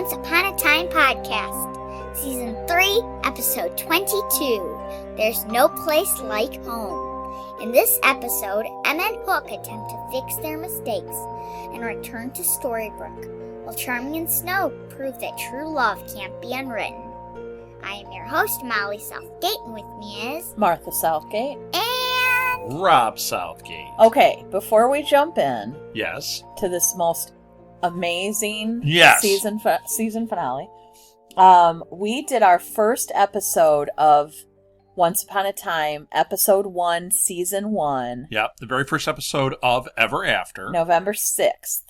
Once Upon a Time podcast, Season 3, Episode 22, There's No Place Like Home. In this episode, Emma and Hook attempt to fix their mistakes and return to Storybrooke, while Charming and Snow prove that true love can't be unwritten. I am your host, Molly Southgate, and with me is Martha Southgate and Rob Southgate. Okay, before we jump in Yes. to this most amazing season finale, we did our first episode of Once Upon a Time, Episode 1, Season 1. Yep, the very first episode of Ever After. November 6th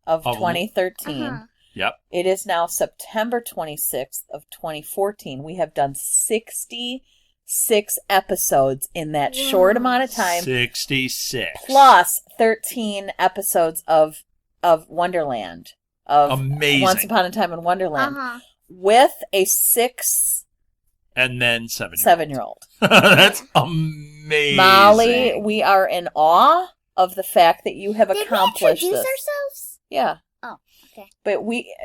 of 2013. Yep. It is now September 26th of 2014. We have done 66 episodes in that short amount of time. 66. Plus 13 episodes of Wonderland. Amazing. Once Upon a Time in Wonderland. With a 6 and then 7-year-old. That's amazing. Molly, we are in awe of the fact that you have accomplished Did we introduce this. ourselves? Yeah. Oh, okay. But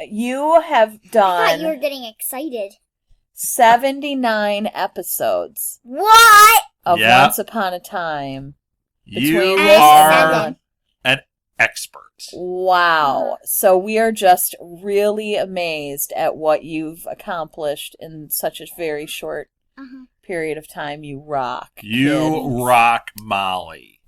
you have done I thought you were getting excited. 79 episodes What? of Yeah. Once Upon a Time. You this are and an expert. Wow. So we are just really amazed at what you've accomplished in such a very short period of time. You rock. You rock, Molly.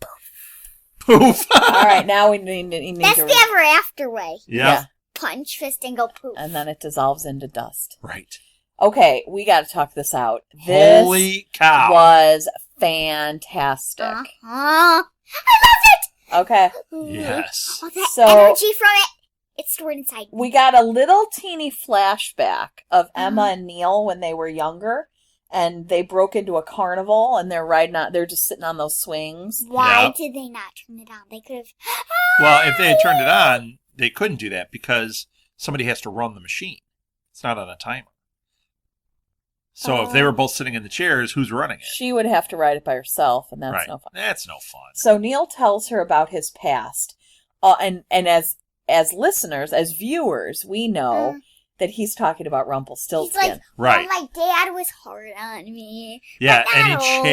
Poof. All right, now we need That's to... the Ever After way. Yeah. Punch, fist, and go poof. And then it dissolves into dust. Right. Okay, we got to talk this out. This Holy cow. was fantastic. I love it! Okay. Yes. All that So- energy from it, it's stored inside me. We got a little teeny flashback of Emma and Neil when they were younger, and they broke into a carnival, and they're riding out. They're just sitting on those swings. Why Yep. did they not turn it on? They could have... Well, if they had turned it on, they couldn't do that because somebody has to run the machine. It's not on a timer. So if they were both sitting in the chairs, who's running it? She would have to ride it by herself, and that's Right. no fun. That's no fun. So Neil tells her about his past, and as listeners, as viewers, we know that he's talking about Rumpelstiltskin. He's like, Right. oh, my dad was hard on me. Yeah, but and not he always.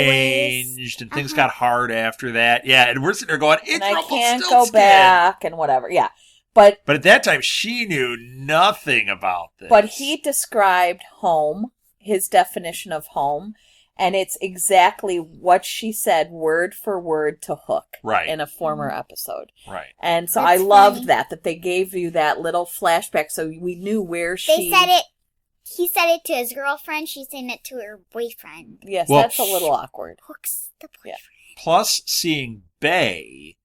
changed, and things got hard after that. Yeah, and we're sitting there going, it's and I can't go Rumpelstiltskin. back, and whatever. Yeah, but But at that time, she knew nothing about this. But he described home, his definition of home, and it's exactly what she said word for word to Hook Right. in a former episode. Right. And so That's I loved funny. that they gave you that little flashback so we knew where she... They said it. He said it to his girlfriend. She's saying it to her boyfriend. Yes, Well, that's a little awkward. Hook's the boyfriend. Plus, seeing Bay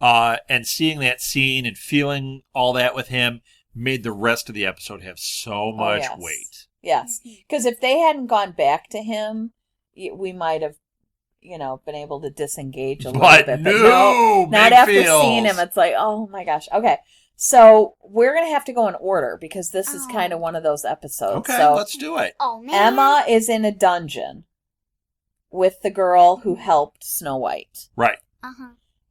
and seeing that scene and feeling all that with him made the rest of the episode have so much yes. weight. Yes, because if they hadn't gone back to him, we might have, been able to disengage a little But bit. no, not big after feels. seeing him. It's like, oh my gosh. Okay, so we're gonna have to go in order because this is kind of one of those episodes. Okay, so let's do it. Oh, man. Emma is in a dungeon with the girl who helped Snow White. Right.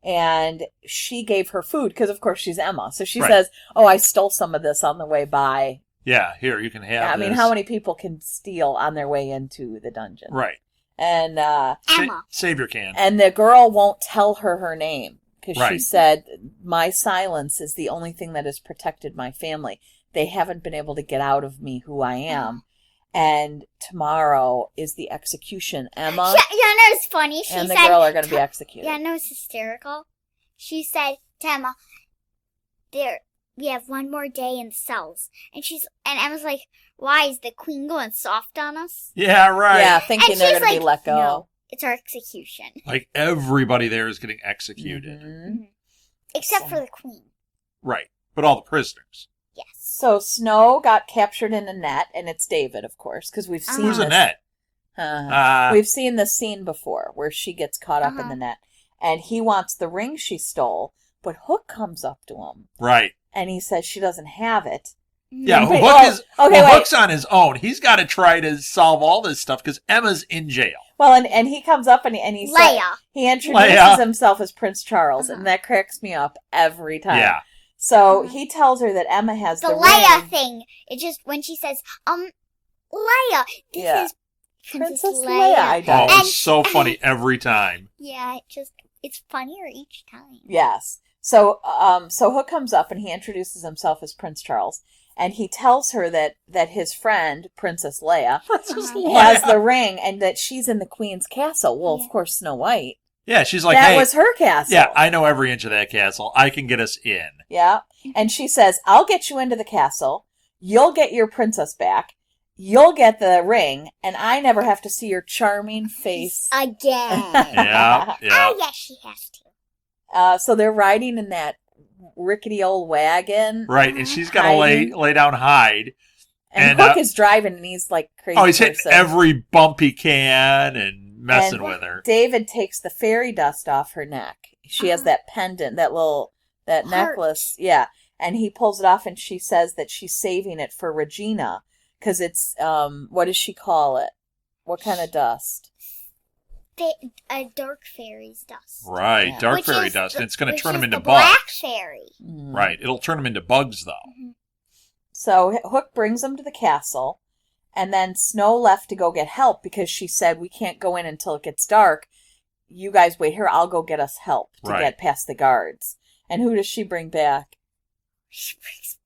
And she gave her food because, of course, she's Emma. So she Right. says, "Oh, I stole some of this on the way by." Yeah, here, you can have I mean, this. how many people can steal on their way into the dungeon? Right. And Emma. Savior can. and the girl won't tell her name because she Right. said, "My silence is the only thing that has protected my family. They haven't been able to get out of me who I am." And tomorrow is the execution. Emma Yeah, no, it's funny. She and the said, girl are going to be executed. Yeah, no, it's hysterical. She said to Emma, we have one more day in the cells. And Emma's like, why, is the queen going soft on us? Yeah, right. Yeah, thinking And they're she's going to be like, let go. no, it's our execution. Like, everybody there is getting executed. Mhm. Except for the queen. Right. But all the prisoners. Yes. So Snow got captured in a net, and it's David, of course, because we've seen Who's this. Annette? We've seen this scene before where she gets caught up in the net, and he wants the ring she stole, but Hook comes up to him, Right. and he says she doesn't have it. Yeah, Wait, Hook's on his own. He's got to try to solve all this stuff because Emma's in jail. Well, and he comes up and he says, Leia. he introduces Leia. himself as Prince Charles, and that cracks me up every time. Yeah. So he tells her that Emma has the Leia ring. thing. It just, when she says, Leia, this is Princess Leia. Oh, it's so funny every time. Yeah, it's funnier each time. Yes. So Hook comes up and he introduces himself as Prince Charles. And he tells her that his friend, Princess Leia, has the ring and that she's in the Queen's castle. Well, of course, Snow White. Yeah, she's like, that was her castle. Yeah, I know every inch of that castle. I can get us in. Yeah. And she says, I'll get you into the castle. You'll get your princess back. You'll get the ring. And I never have to see your charming face again. Yeah. Oh, yes, she has to. So they're riding in that rickety old wagon. Right, and she's got to lay down hide. And Hook is driving, and he's like crazy. Oh, he's hitting every bump he can and messing with her. David takes the fairy dust off her neck. She has that pendant, that necklace. Yeah, and he pulls it off, and she says that she's saving it for Regina because it's what does she call it? What kind of dust? A dark fairy's dust. Right, dark fairy dust. And it's going to turn them into bugs. Black fairy. Right, it'll turn them into bugs, though. Mm-hmm. So Hook brings them to the castle, and then Snow left to go get help because she said, we can't go in until it gets dark. You guys wait here. I'll go get us help to get past the guards. And who does she bring back? She brings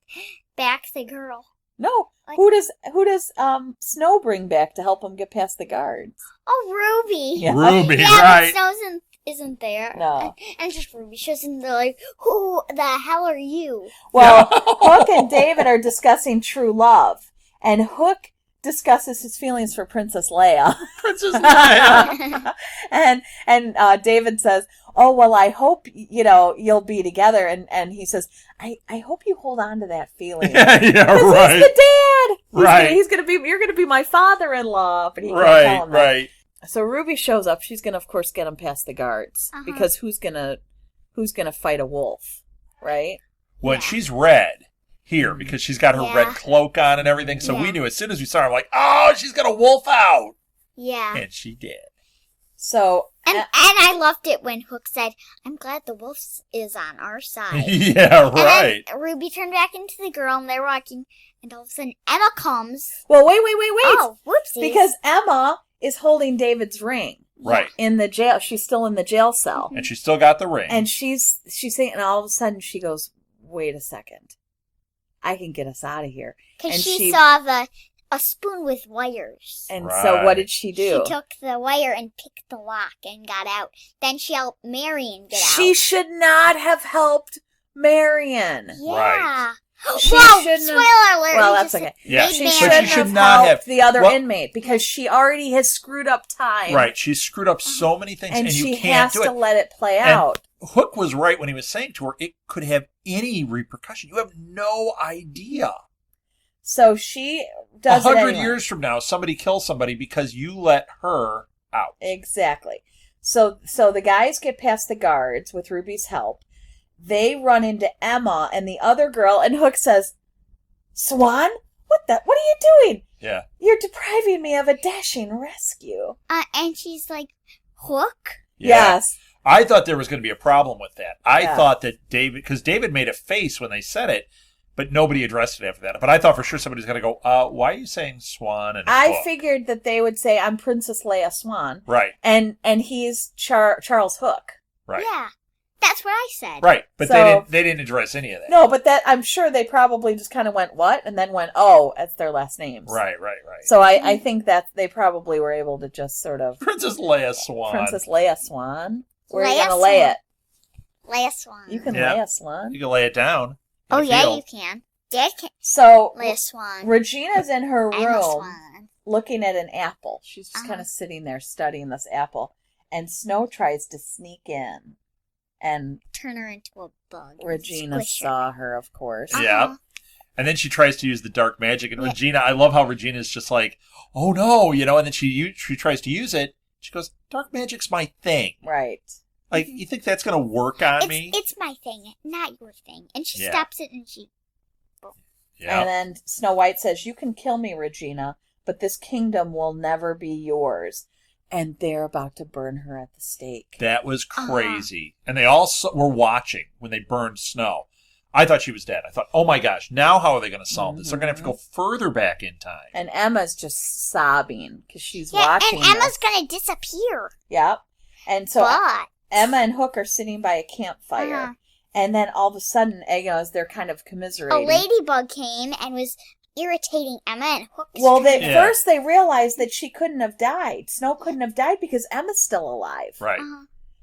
back the girl. No. Who does Snow bring back to help him get past the guards? Oh, Ruby. Yeah. Ruby, right. But Snow isn't there. No. And just Ruby. She isn't there like, who the hell are you? Well, Hook and David are discussing true love. And Hook discusses his feelings for Princess Leia. Princess Leia. and David says, oh, well, I hope, you'll be together. And he says, I hope you hold on to that feeling. Yeah, right. He's the dad. Right. You're going to be my father-in-law. But he can't tell him that. So Ruby shows up. She's going to, of course, get him past the guards. Because who's going to fight a wolf, right? Well, she's red here because she's got her red cloak on and everything. So we knew as soon as we saw her, like, oh, she's going to wolf out. Yeah. And she did. So... And I loved it when Hook said, I'm glad the wolf is on our side. Yeah, right. And then Ruby turned back into the girl, and they're walking, and all of a sudden Emma comes. Well, wait. Oh, whoopsies. Because Emma is holding David's ring. Right. In the jail. She's still in the jail cell. And she's still got the ring. And she's saying, and all of a sudden she goes, wait a second. I can get us out of here. Because she saw a spoon with wires. And so what did she do? She took the wire and picked the lock and got out. Then she helped Marion get out. She should not have helped Marion. Yeah. Right. Spoiler alert. Well, that's okay. Yeah. She should not have the other inmate because she already has screwed up time. Right. She's screwed up so many things, and she you can't do it. has to let it play out. Hook was right when he was saying to her, it could have any repercussion. You have no idea. So she does 100 years from now, somebody kills somebody because you let her out. Exactly. So the guys get past the guards with Ruby's help. They run into Emma and the other girl, and Hook says, Swan, what are you doing? Yeah. You're depriving me of a dashing rescue. And she's like, Hook? Yeah. Yes. I thought there was going to be a problem with that. I thought that because David made a face when they said it, but nobody addressed it after that. But I thought for sure somebody's going to go, why are you saying Swan and Hook? Figured that they would say, I'm Princess Leia Swan. Right. And he's Charles Hook. Right. Yeah. That's what I said. Right. But they didn't address any of that. No, but I'm sure they probably just kind of went, what? And then went, oh, that's their last names. Right. So I think that they probably were able to just sort of... Princess Leia Swan. Princess Leia Swan. Where are you going to lay it? Leia Swan. You can lay a Swan. You can lay it down. Oh, yeah, you can. Dad can. So, Leia Swan. Regina's in her room looking at an apple. She's just kind of sitting there studying this apple. And Snow tries to sneak in and turn her into a bug. Regina saw her, of course. Yeah. And then she tries to use the dark magic. And Regina, I love how Regina's just like, oh no, and then she tries to use it. She goes, dark magic's my thing. Right. Like, you think that's going to work on me? It's my thing, not your thing. And she stops it and she... Yeah. And then Snow White says, you can kill me, Regina, but this kingdom will never be yours. And they're about to burn her at the stake. That was crazy. And they all were watching when they burned Snow. I thought she was dead. I thought, oh my gosh, now how are they going to solve this? They're going to have to go further back in time. And Emma's just sobbing because she's watching. And Emma's going to disappear. Yep. And so Emma and Hook are sitting by a campfire. And then all of a sudden, as they're kind of commiserating, a ladybug came and was irritating Emma and Hook. Well, first they realized that she couldn't have died. Snow couldn't have died because Emma's still alive. Right.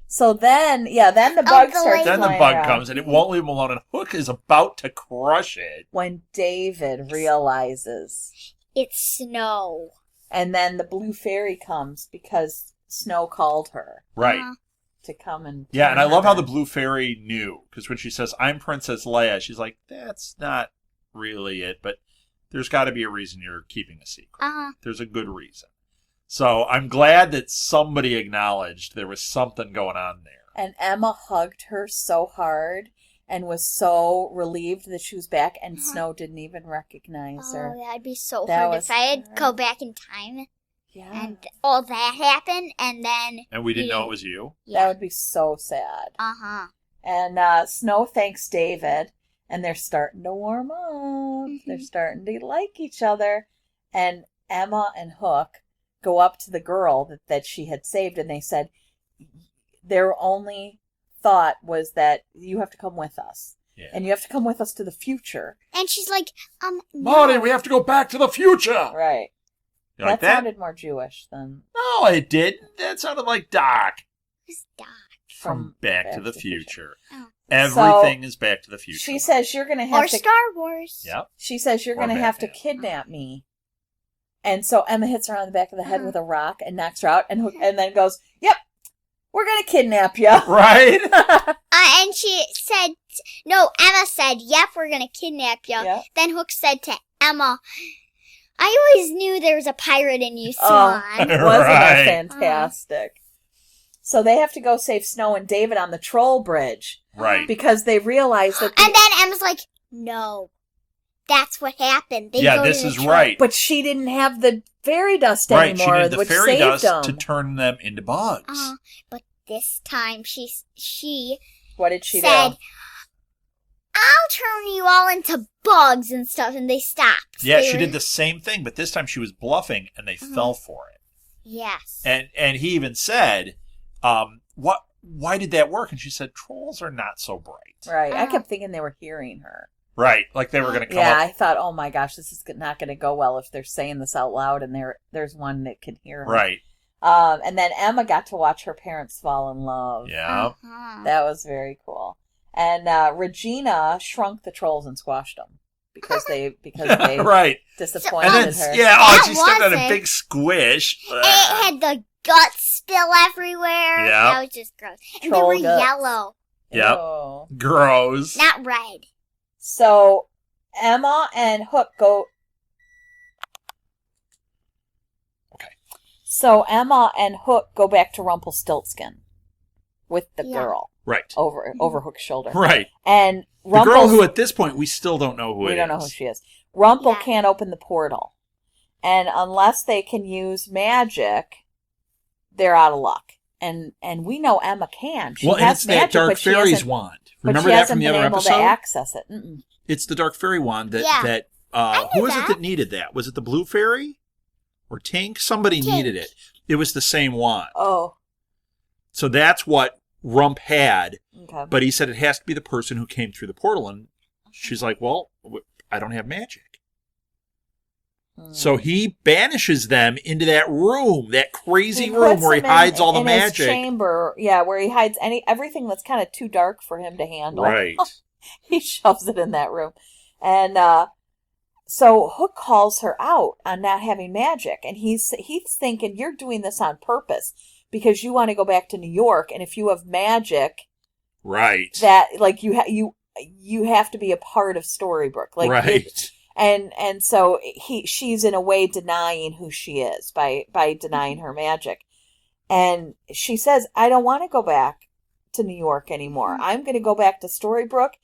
So then the bug starts. Then the bug comes and it won't leave him alone, and Hook is about to crush it. When David realizes it's Snow. And then the blue fairy comes because Snow called her. Right. To come and... Yeah, and I love how the blue fairy knew. Because when she says, I'm Princess Leia, she's like, that's not really it, but there's got to be a reason you're keeping a secret. There's a good reason. So I'm glad that somebody acknowledged there was something going on there. And Emma hugged her so hard and was so relieved that she was back, and Snow didn't even recognize her. Oh, that'd be so hard if I had to go back in time. Yeah. And all that happened, and then... And we didn't know it was you? Yeah. That would be so sad. And Snow thanks David, and they're starting to warm up. They're starting to like each other. And Emma and Hook go up to the girl that she had saved, and they said, their only thought was that you have to come with us. Yeah. And you have to come with us to the future. And she's like, no. Marty, we have to go back to the future! Right. You like that sounded more Jewish than... No, it didn't. That sounded like Doc. Who's Doc? From Back to the Future. Oh. Everything is Back to the Future. She says you're going to have to... Or Star Wars. Yep. She says you're going to have to kidnap me. And so Emma hits her on the back of the head with a rock and knocks her out, and then goes, yep, we're going to kidnap you. Right? And she said... No, Emma said, yep, we're going to kidnap you. Yep. Then Hook said to Emma... I always knew there was a pirate in you, Swan. Wasn't that fantastic? So they have to go save Snow and David on the troll bridge. Right. Because they realize that... And then Emma's like, no, that's what happened. This is right. But she didn't have the fairy dust anymore, she needed the fairy dust them. to turn them into bugs. But this time she what did she said, do? I'll turn you all into bugs and stuff, and they stopped. Yeah, she did the same thing, but this time she was bluffing, and they fell for it. Yes. And he even said, why did that work? And she said, trolls are not so bright. Right. I kept thinking they were hearing her. Right, like they were going to come up. Yeah, I thought, oh my gosh, this is not going to go well if they're saying this out loud, and there's one that can hear her. Right. And then Emma got to watch her parents fall in love. Yeah. That was very cool. And Regina shrunk the trolls and squashed them because they right. disappointed her. Yeah, she stepped on a big squish. It had the guts spill everywhere. Yeah. That was just gross. And they were yellow. Yep. Oh. Gross. Not red. So Emma and Hook go... Okay. So Emma and Hook go back to Rumpelstiltskin with the girl. Right. Over Hook's shoulder. Right. And the girl who at this point we still don't know who it is. We don't know who she is. Rumple can't open the portal. And unless they can use magic, they're out of luck. And we know Emma can. She has it's magic, that Dark Fairy's wand. Remember that from the other episode? She hasn't been able to access it. Mm-mm. It's the Dark Fairy wand that who was it that needed that? Was it the Blue Fairy? Or Tink? Somebody needed it. It was the same wand. Oh. So that's what Rump had, okay. But he said it has to be the person who came through the portal, and she's like, well, I don't have magic. So he banishes them into that room, that crazy room where he hides all the magic. His chamber, where he hides everything that's kind of too dark for him to handle. Right. He shoves it in that room. And so Hook calls her out on not having magic, and he's thinking, you're doing this on purpose. Because you want to go back to New York, and if you have magic, right? That like you have to be a part of Storybrooke, like right? And so she's in a way denying who she is by denying her magic, and she says, "I don't want to go back to New York anymore. I'm going to go back to Storybrooke,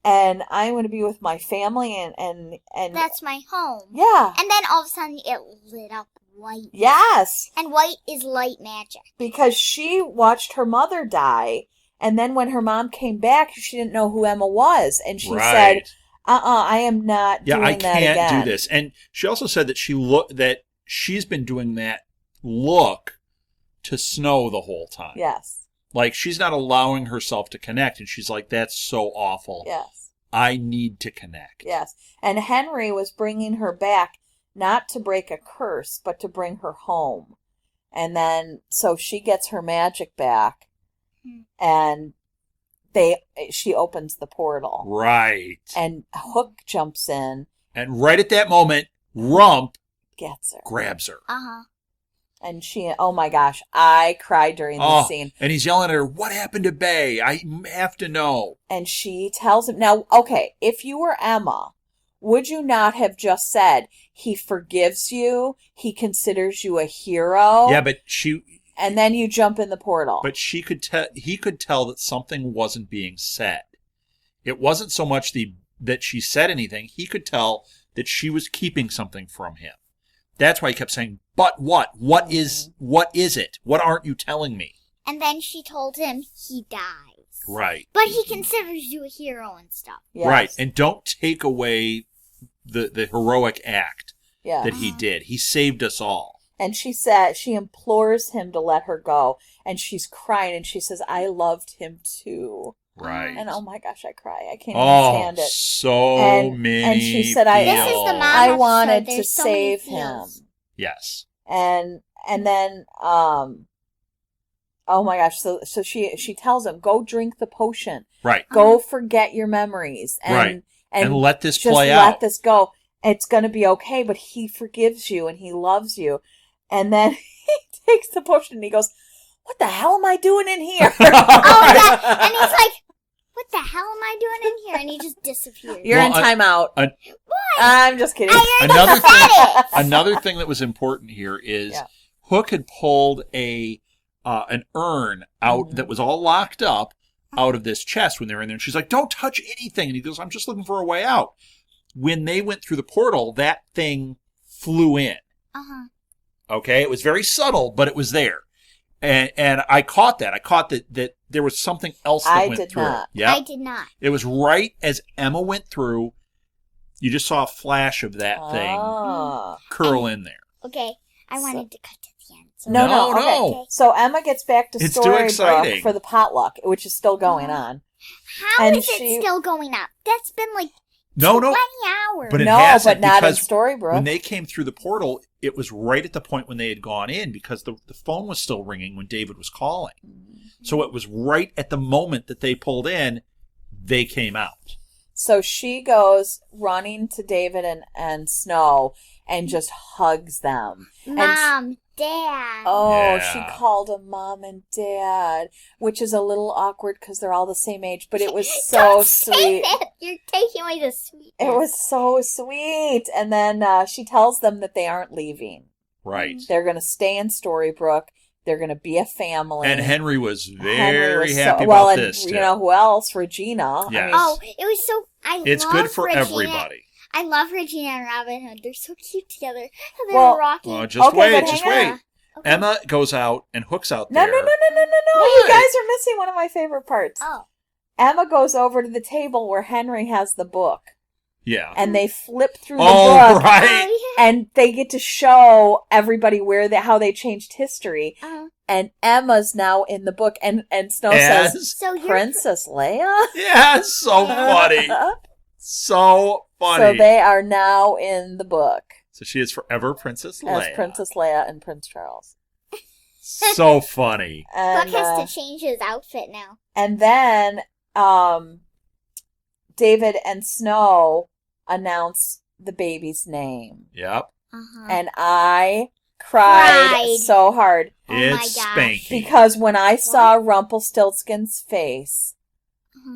and I'm going to be with my family, and that's my home." Yeah, and then all of a sudden it lit up. White. Yes. And white is light magic. Because she watched her mother die, And then when her mom came back, she didn't know who Emma was. And she said, I am not doing that again. I can't do this. And she also said that she's been doing that look to Snow the whole time. Yes. Like, she's not allowing herself to connect. And she's like, that's so awful. Yes. I need to connect. Yes. And Henry was bringing her back not to break a curse, but to bring her home. And then, so she gets her magic back. And she opens the portal. Right. And Hook jumps in. And right at that moment, Rump gets her. Grabs her. Uh-huh. And she, oh my gosh, I cried during this scene. And he's yelling at her, what happened to Bay? I have to know. And she tells him, now, okay, if you were Emma, would you not have just said, he forgives you, he considers you a hero? Yeah, but and then you jump in the portal. But he could tell that something wasn't being said. It wasn't so much that she said anything. He could tell that she was keeping something from him. That's why he kept saying, but what? What is it? What aren't you telling me? And then she told him he dies. Right. But he considers you a hero and stuff. Yes. Right. And don't take away the heroic act that he did. He saved us all. And she implores him to let her go. And she's crying and she says, I loved him too. Right. And oh my gosh, I cry. I can't even stand it. So many. And she said, this is the mom I wanted to save him. Yes. And then oh my gosh, so she tells him, go drink the potion. Right. Go forget your memories. And let this play out. Let this go. It's going to be okay, but he forgives you and he loves you. And then he takes the potion and he goes, what the hell am I doing in here? Oh, yeah. And he's like, what the hell am I doing in here? And he just disappears. You're in timeout. What? I'm just kidding. Another thing that was important here is Hook had pulled an urn out that was all locked up out of this chest when they were in there. And she's like, don't touch anything. And he goes, I'm just looking for a way out. When they went through the portal, that thing flew in. Uh-huh. Okay? It was very subtle, but it was there. And I caught that. I caught that there was something else that went through. Yep. I did not. It was right as Emma went through. You just saw a flash of that thing curl in there. Okay. I wanted to cut to the end. So no. Okay. So Emma gets back to Storybrooke for the potluck, which is still going on. How is it still going on? That's been like 20 hours. But it hasn't, but not in because Storybrooke. When they came through the portal, it was right at the point when they had gone in, because the phone was still ringing when David was calling. So it was right at the moment that they pulled in, they came out. So she goes running to David and Snow and just hugs them. Mom, Dad. Oh, she called them Mom and Dad, which is a little awkward because they're all the same age, but it was so sweet. You're taking away the sweetness. It was so sweet. And then she tells them that they aren't leaving. Right. They're going to stay in Storybrooke. They're going to be a family. And Henry was very happy about this. You know who else? Regina. Yes. It was so... It's good for everybody. I love Regina and Robin Hood. They're so cute together. They're rocking. Well, just wait. Okay. Emma goes out and Hook's out there. No. You guys are missing one of my favorite parts. Oh. Emma goes over to the table where Henry has the book. Yeah. And they flip through the book. Right. And they get to show everybody how they changed history. And Emma's now in the book. And Snow says, Princess Leia? Yeah, so funny. So funny. So they are now in the book. So she is forever Princess Leia. As Princess Leia and Prince Charles. So funny. Buck has to change his outfit now. And then David and Snow announce the baby's name. Yep. And I cried so hard. It's Spanky. Because when I saw Rumpelstiltskin's face,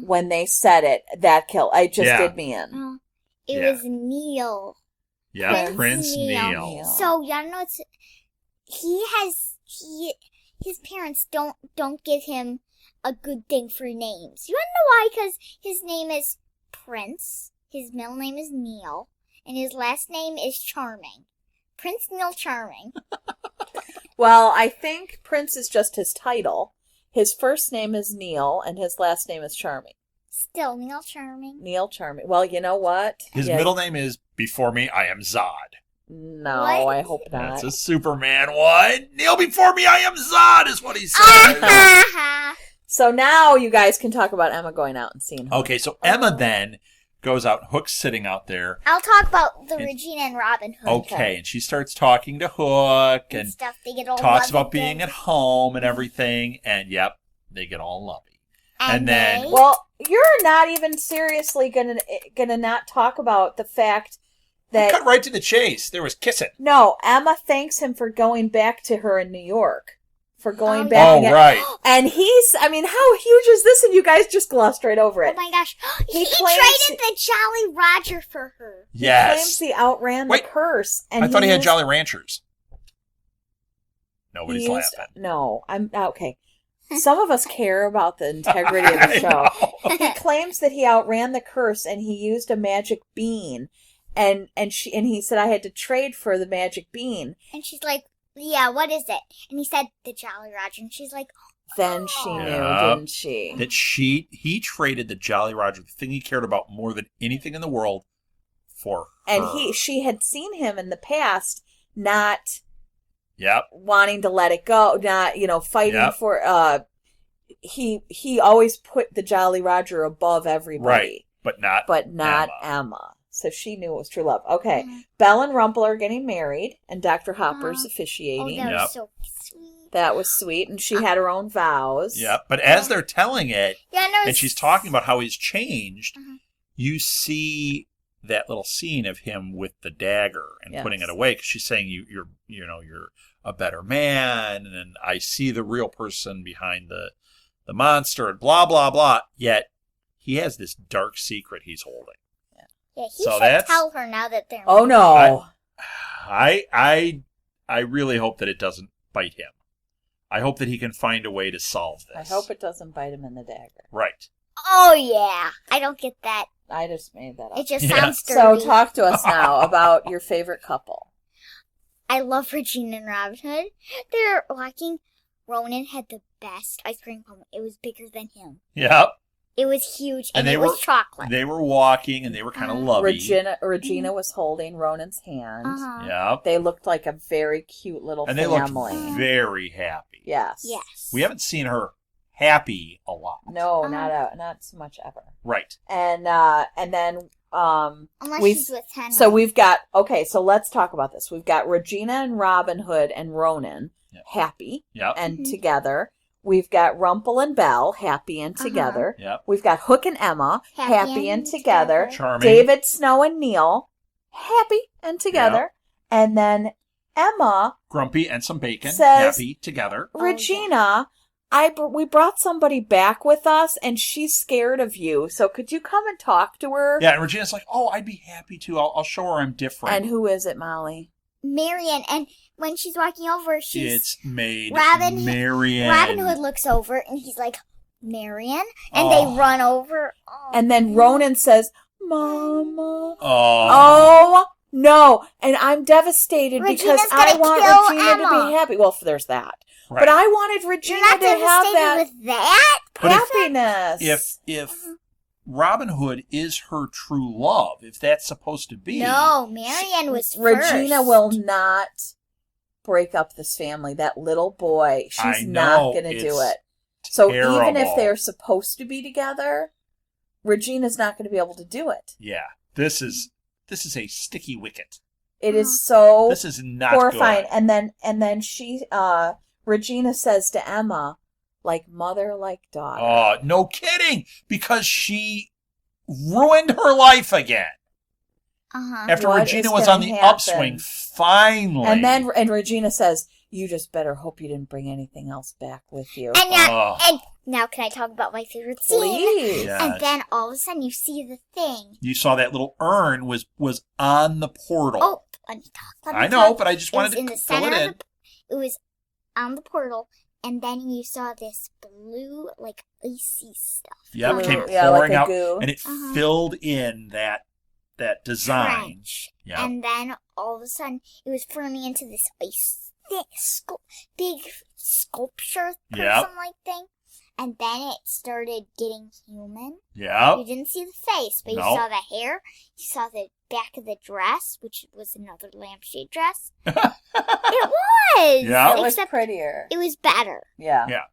when they said it, that killed. It just did me in. It was Neil. Yeah, Prince Neil. So y'all know his parents don't give him a good thing for names. You wanna know why? Because his name is Prince, his middle name is Neil, and his last name is Charming. Prince Neil Charming. Well, I think Prince is just his title. His first name is Neil, and his last name is Charming. Still Neil Charming. Neil Charming. Well, you know what? His middle name is, before me, I am Zod. No, what? I hope not. That's a Superman one. Kneel before me, I am Zod, is what he says. So now you guys can talk about Emma going out and seeing Hook. Okay, so Emma then goes out. Hook's sitting out there. I'll talk about the Regina and Robin Hood. Okay, and she starts talking to Hook and stuff. They get all talks about being at home and everything. And, yep, they get all lovey. And then... Well, you're not even seriously gonna not talk about the fact that... Cut right to the chase. There was kissing. No, Emma thanks him for going back to her in New York. For going back. Oh, right. And how huge is this? And you guys just glossed right over it. Oh my gosh. He traded the Jolly Roger for her. Yes. He claims he outran the curse. And I thought he had Jolly Ranchers. Nobody's laughing. No, I'm okay. Some of us care about the integrity of the show. He claims that he outran the curse and he used a magic bean. And he said, I had to trade for the magic bean. And she's like, yeah, what is it? And he said, the Jolly Roger. And she's like, then she knew, didn't she? That he traded the Jolly Roger, the thing he cared about more than anything in the world, for her. And she had seen him in the past not wanting to let it go, not, fighting for, he always put the Jolly Roger above everybody. Right, but not Emma. So she knew it was true love. Okay. Mm-hmm. Belle and Rumple are getting married, and Dr. Hopper's officiating. Oh, that was so sweet. That was sweet, and she had her own vows. Yeah, but as they're telling it, and she's talking about how he's changed, you see that little scene of him with the dagger and putting it away, because she's saying you're a better man, and I see the real person behind the monster, and blah blah blah. Yet he has this dark secret he's holding. Yeah, he should tell her now that they're... Oh, no. I really hope that it doesn't bite him. I hope that he can find a way to solve this. I hope it doesn't bite him in the dagger. Right. Oh, yeah. I don't get that. I just made that up. It just sounds dirty. So talk to us now about your favorite couple. I love Regina and Robin Hood. They're walking. Ronan had the best ice cream cone. It was bigger than him. Yep. It was huge, and it was chocolate. They were walking, and they were kind of lovey. Regina was holding Ronan's hand. Yeah. They looked like a very cute little family. And they looked very happy. Yes. We haven't seen her happy a lot. No, not so much ever. Right. And then... Unless she's with Henry. So we've got... Okay, so let's talk about this. We've got Regina and Robin Hood and Ronan happy and together. We've got Rumple and Belle, happy and together. Yep. We've got Hook and Emma, happy and together. Charming. David, Snow, and Neil, happy and together. Yep. And then Emma... Grumpy and some bacon, says, happy together. Regina, we brought somebody back with us, and she's scared of you, so could you come and talk to her? Yeah, and Regina's like, I'd be happy to. I'll show her I'm different. And who is it, Molly? Marian, and when she's walking over, it's Marian. Robin Hood looks over, and he's like, Marian? And they run over. Oh. And then Ronan says, Mama. Oh, no. And I'm devastated because I want Regina to be happy. Well, there's that. Right. But I wanted Regina to have that, with that happiness. If Robin Hood is her true love, if that's supposed to be. No, Marian was Regina first. will not break up this family. That little boy, she's not going to do it. So terrible. Even if they're supposed to be together, Regina's not going to be able to do it. Yeah, this is a sticky wicket. It is so this is not horrifying. Good. And then she Regina says to Emma, like mother, like daughter. Oh, no kidding! Because she ruined her life again. After Regina was on the upswing, finally. And Regina says, "You just better hope you didn't bring anything else back with you." And now can I talk about my favorite scene? Please. Yes. And then all of a sudden you see the thing. You saw that little urn was on the portal. Oh, let me talk. I know, but I just wanted to fill it in. It was on the portal. And then you saw this blue, like, icy stuff. Yeah, it came pouring out, goo. and it filled in that design. Trench. Yep. And then all of a sudden, it was forming into this ice big sculpture person-like thing. and then it started getting human. Yeah. You didn't see the face, but you saw the hair. You saw the back of the dress, which was another lampshade dress. It was. Yeah. It was prettier. It was better. Yeah. Yeah.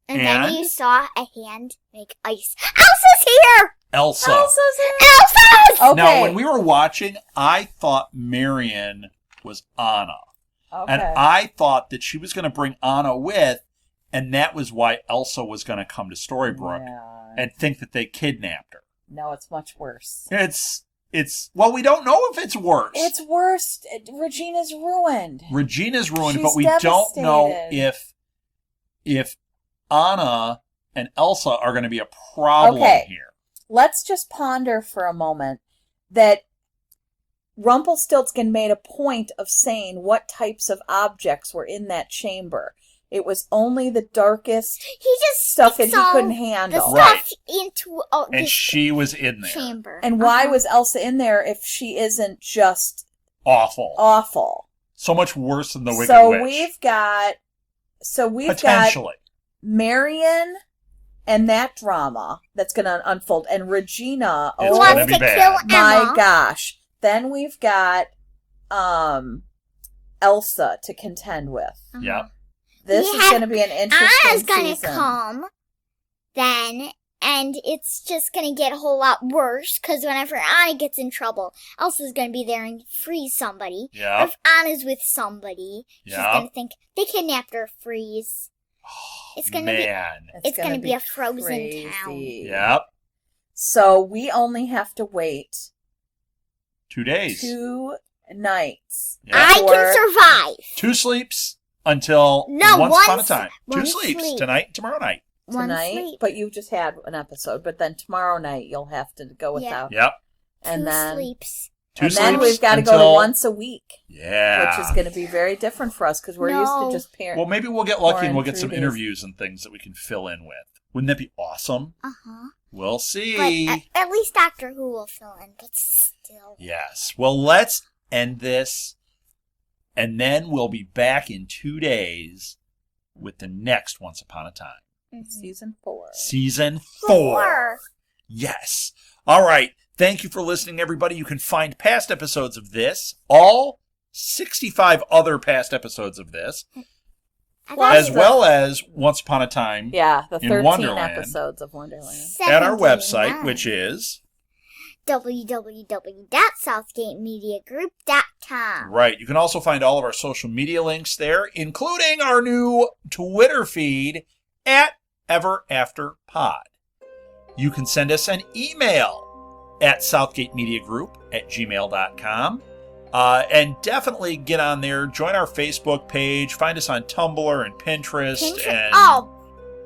And then you saw a hand make ice. Elsa's here! Elsa. Elsa's here! Elsa's! Okay. Now, when we were watching, I thought Marion was Anna. Okay. And I thought that she was going to bring Anna with, and that was why Elsa was going to come to Storybrooke and think that they kidnapped her. No, it's much worse. Well, we don't know if it's worse. It's worse. Regina's ruined. She's but we don't know if Anna and Elsa are going to be a problem here. Let's just ponder for a moment that Rumpelstiltskin made a point of saying what types of objects were in that chamber. It was only the darkest stuff that he couldn't handle. The stuff into and she was in there. Chamber. And why was Elsa in there if she isn't just awful? So much worse than the Wicked Witch. We've got Marion and that drama that's going to unfold, and Regina. It's going to be bad. Kill Emma. My gosh! Then we've got Elsa to contend with. Yeah. This is going to be an interesting Anna's going season. to come then, and it's just going to get a whole lot worse, because whenever Anna gets in trouble, Elsa's going to be there and free somebody. Yeah. Or if Anna's with somebody, she's going to think, they kidnapped her, freeze. It's going to be it's going to be a frozen town. Yep. So we only have to wait 2 days. 2 nights. Yep. I can survive. 2 sleeps until once upon a time. 2 sleeps tonight and tomorrow night. Tonight, but you just had an episode. But then tomorrow night you'll have to go without. Yep. And 2 then sleeps. Then we've got to go to once a week. Yeah. Which is going to be very different for us because we're used to just Well, maybe we'll get lucky and we'll get some interviews and things that we can fill in with. Wouldn't that be awesome? Uh-huh. We'll see. But at least Doctor Who will fill in, but still. Yes. Well, let's end this, and then we'll be back in 2 days with the next Once Upon a Time. Mm-hmm. Season 4. Season 4. Yes. All right. Thank you for listening, everybody. You can find past episodes of this, all 65 other past episodes of this, as well as Once Upon a Time the 13 Wonderland, episodes of Wonderland. at our website, which is www.southgatemediagroup.com. Right. You can also find all of our social media links there, including our new Twitter feed at EverAfterPod. You can send us an email at southgatemediagroup@gmail.com. And definitely get on there, join our Facebook page, find us on Tumblr and Pinterest. And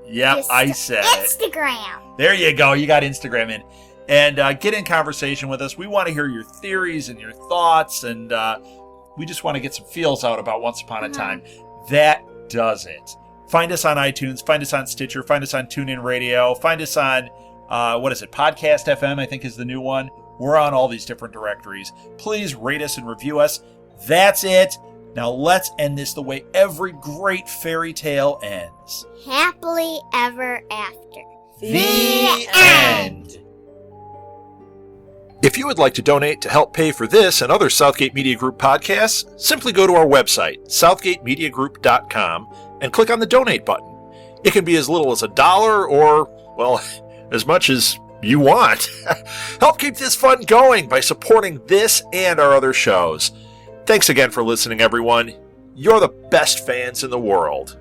yep, I said Instagram. There you go. You got Instagram in. And get in conversation with us. We want to hear your theories and your thoughts, and we just want to get some feels out about Once Upon a Time. That does it. Find us on iTunes, find us on Stitcher, find us on TuneIn Radio, find us on Podcast FM, I think is the new one. We're on all these different directories. Please rate us and review us. That's it. Now let's end this the way every great fairy tale ends. Happily ever after. The end. If you would like to donate to help pay for this and other Southgate Media Group podcasts, simply go to our website, southgatemediagroup.com, and click on the donate button. It can be as little as $1 or, well, as much as you want. Help keep this fun going by supporting this and our other shows. Thanks again for listening, everyone. You're the best fans in the world.